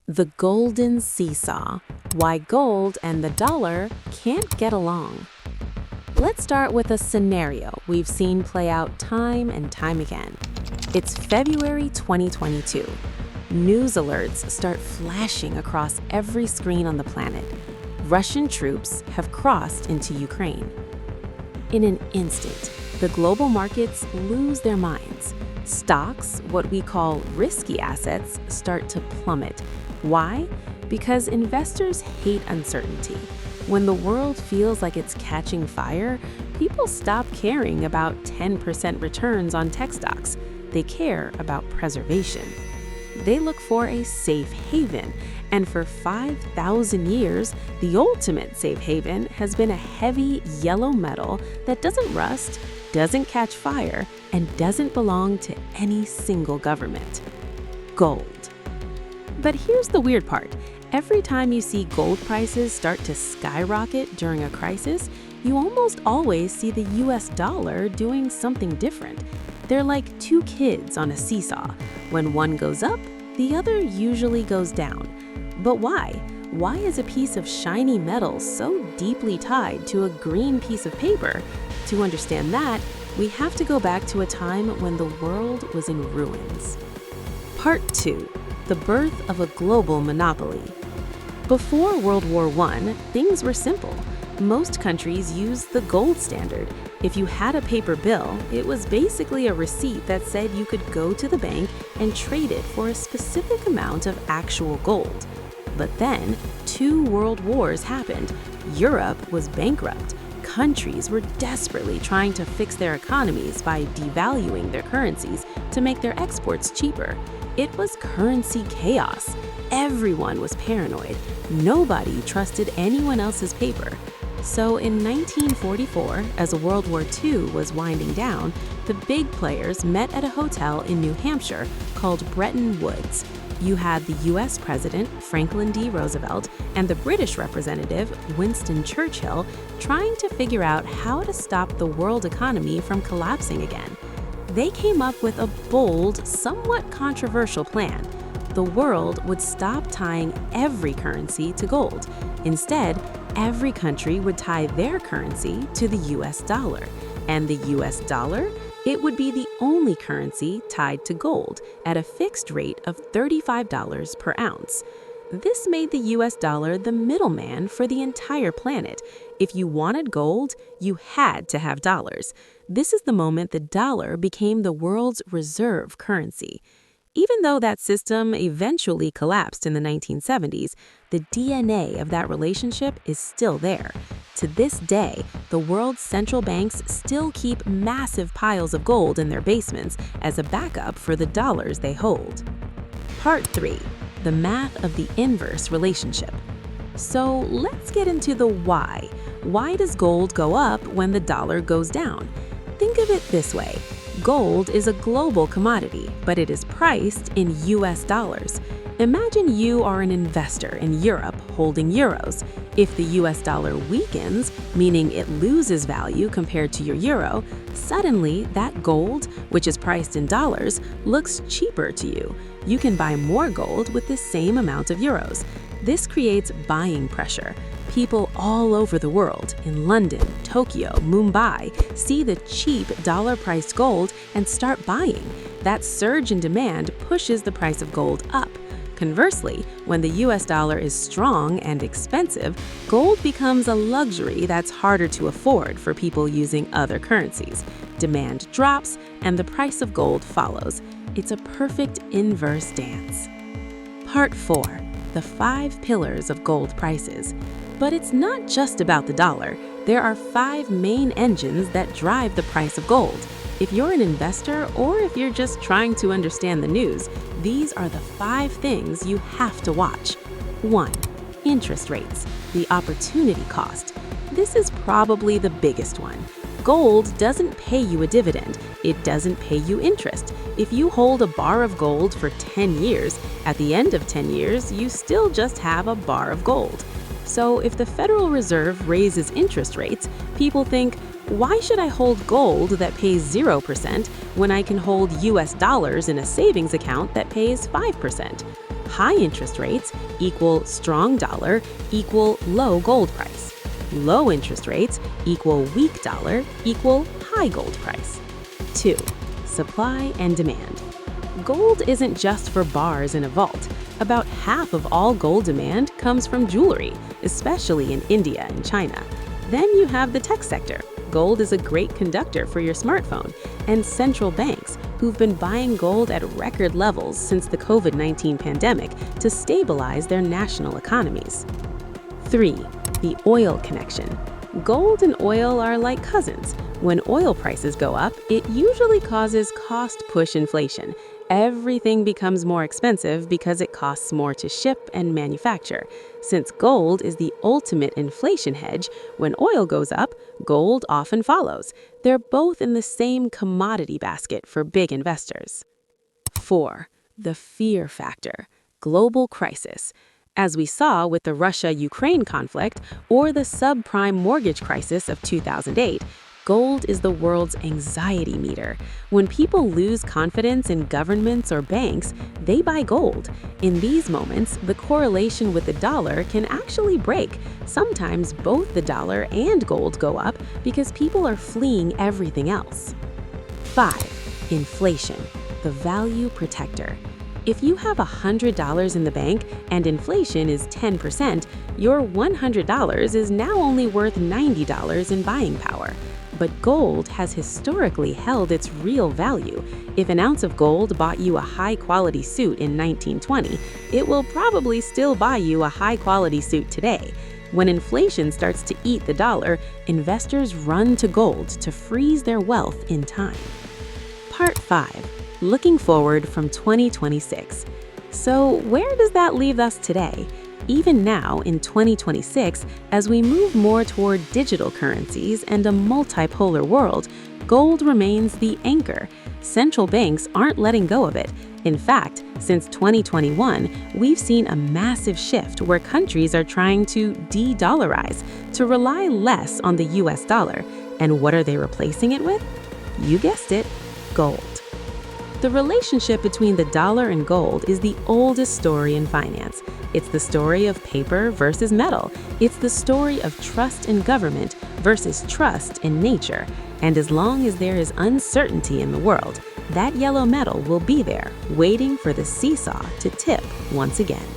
The Golden Seesaw, Why Gold and the Dollar Can't Get Along. Let's start with a scenario we've seen play out time and time again. It's February 2022. News alerts start flashing across every screen on the planet. Russian troops have crossed into Ukraine. In an instant, the global markets lose their minds. Stocks, what we call risky assets, start to plummet. Why? Because investors hate uncertainty. When the world feels like it's catching fire, people stop caring about 10% returns on tech stocks. They care about preservation. They look for a safe haven, and for 5,000 years, the ultimate safe haven has been a heavy yellow metal that doesn't rust, doesn't catch fire, and doesn't belong to any single government: gold. But here's the weird part. Every time you see gold prices start to skyrocket during a crisis, you almost always see the US dollar doing something different. They're like two kids on a seesaw. When one goes up, the other usually goes down. But why? Why is a piece of shiny metal so deeply tied to a green piece of paper? To understand that, we have to go back to a time when the world was in ruins. Part 2. The birth of a global monopoly. Before World War I, things were simple. Most countries used the gold standard. If you had a paper bill, it was basically a receipt that said you could go to the bank and trade it for a specific amount of actual gold. But then, 2 world wars happened. Europe was bankrupt. Countries were desperately trying to fix their economies by devaluing their currencies to make their exports cheaper. It was currency chaos. Everyone was paranoid. Nobody trusted anyone else's paper. So in 1944, as World War II was winding down, the big players met at a hotel in New Hampshire called Bretton Woods. You had the US President, Franklin D. Roosevelt, and the British representative, Winston Churchill, trying to figure out how to stop the world economy from collapsing again. They came up with a bold, somewhat controversial plan. The world would stop tying every currency to gold. Instead, every country would tie their currency to the US dollar. And the US dollar? It would be the only currency tied to gold at a fixed rate of $35 per ounce. This made the US dollar the middleman for the entire planet. If you wanted gold, you had to have dollars. This is the moment the dollar became the world's reserve currency. Even though that system eventually collapsed in the 1970s, the DNA of that relationship is still there. To this day, the world's central banks still keep massive piles of gold in their basements as a backup for the dollars they hold. Part 3. The math of the inverse relationship. So let's get into the why. Why does gold go up when the dollar goes down? Think of it this way. Gold is a global commodity, but it is priced in US dollars. Imagine you are an investor in Europe holding euros. If the US dollar weakens, meaning it loses value compared to your euro, suddenly that gold, which is priced in dollars, looks cheaper to you. You can buy more gold with the same amount of euros. This creates buying pressure. People all over the world, in London, Tokyo, Mumbai, see the cheap dollar-priced gold and start buying. That surge in demand pushes the price of gold up. Conversely, when the US dollar is strong and expensive, gold becomes a luxury that's harder to afford for people using other currencies. Demand drops, and the price of gold follows. It's a perfect inverse dance. Part 4. The 5 pillars of gold prices. But it's not just about the dollar. There are 5 main engines that drive the price of gold. If you're an investor or if you're just trying to understand the news, these are the 5 things you have to watch. 1. Interest rates, the opportunity cost. This is probably the biggest one. Gold doesn't pay you a dividend. It doesn't pay you interest. If you hold a bar of gold for 10 years, at the end of 10 years, you still just have a bar of gold. So if the Federal Reserve raises interest rates, people think, why should I hold gold that pays 0% when I can hold US dollars in a savings account that pays 5%? High interest rates equal strong dollar equal low gold price. Low interest rates equal weak dollar equal high gold price. 2. Supply and demand. Gold isn't just for bars in a vault. About half of all gold demand comes from jewelry, especially in India and China. Then you have the tech sector. Gold is a great conductor for your smartphone, and central banks, who've been buying gold at record levels since the COVID-19 pandemic to stabilize their national economies. 3. The oil connection. Gold and oil are like cousins. When oil prices go up, it usually causes cost-push inflation. Everything becomes more expensive because it costs more to ship and manufacture. Since gold is the ultimate inflation hedge, when oil goes up, gold often follows. They're both in the same commodity basket for big investors. 4. The fear factor. Global crisis. As we saw with the Russia-Ukraine conflict or the subprime mortgage crisis of 2008, gold is the world's anxiety meter. When people lose confidence in governments or banks, they buy gold. In these moments, the correlation with the dollar can actually break. Sometimes both the dollar and gold go up because people are fleeing everything else. 5. Inflation, the value protector. If you have $100 in the bank and inflation is 10%, your $100 is now only worth $90 in buying power. But gold has historically held its real value. If an ounce of gold bought you a high-quality suit in 1920, it will probably still buy you a high-quality suit today. When inflation starts to eat the dollar, investors run to gold to freeze their wealth in time. Part 5. Looking forward from 2026. So where does that leave us today? Even now, in 2026, as we move more toward digital currencies and a multipolar world, gold remains the anchor. Central banks aren't letting go of it. In fact, since 2021, we've seen a massive shift where countries are trying to de-dollarize, to rely less on the US dollar. And what are they replacing it with? You guessed it, gold. The relationship between the dollar and gold is the oldest story in finance. It's the story of paper versus metal. It's the story of trust in government versus trust in nature. And as long as there is uncertainty in the world, that yellow metal will be there, waiting for the seesaw to tip once again.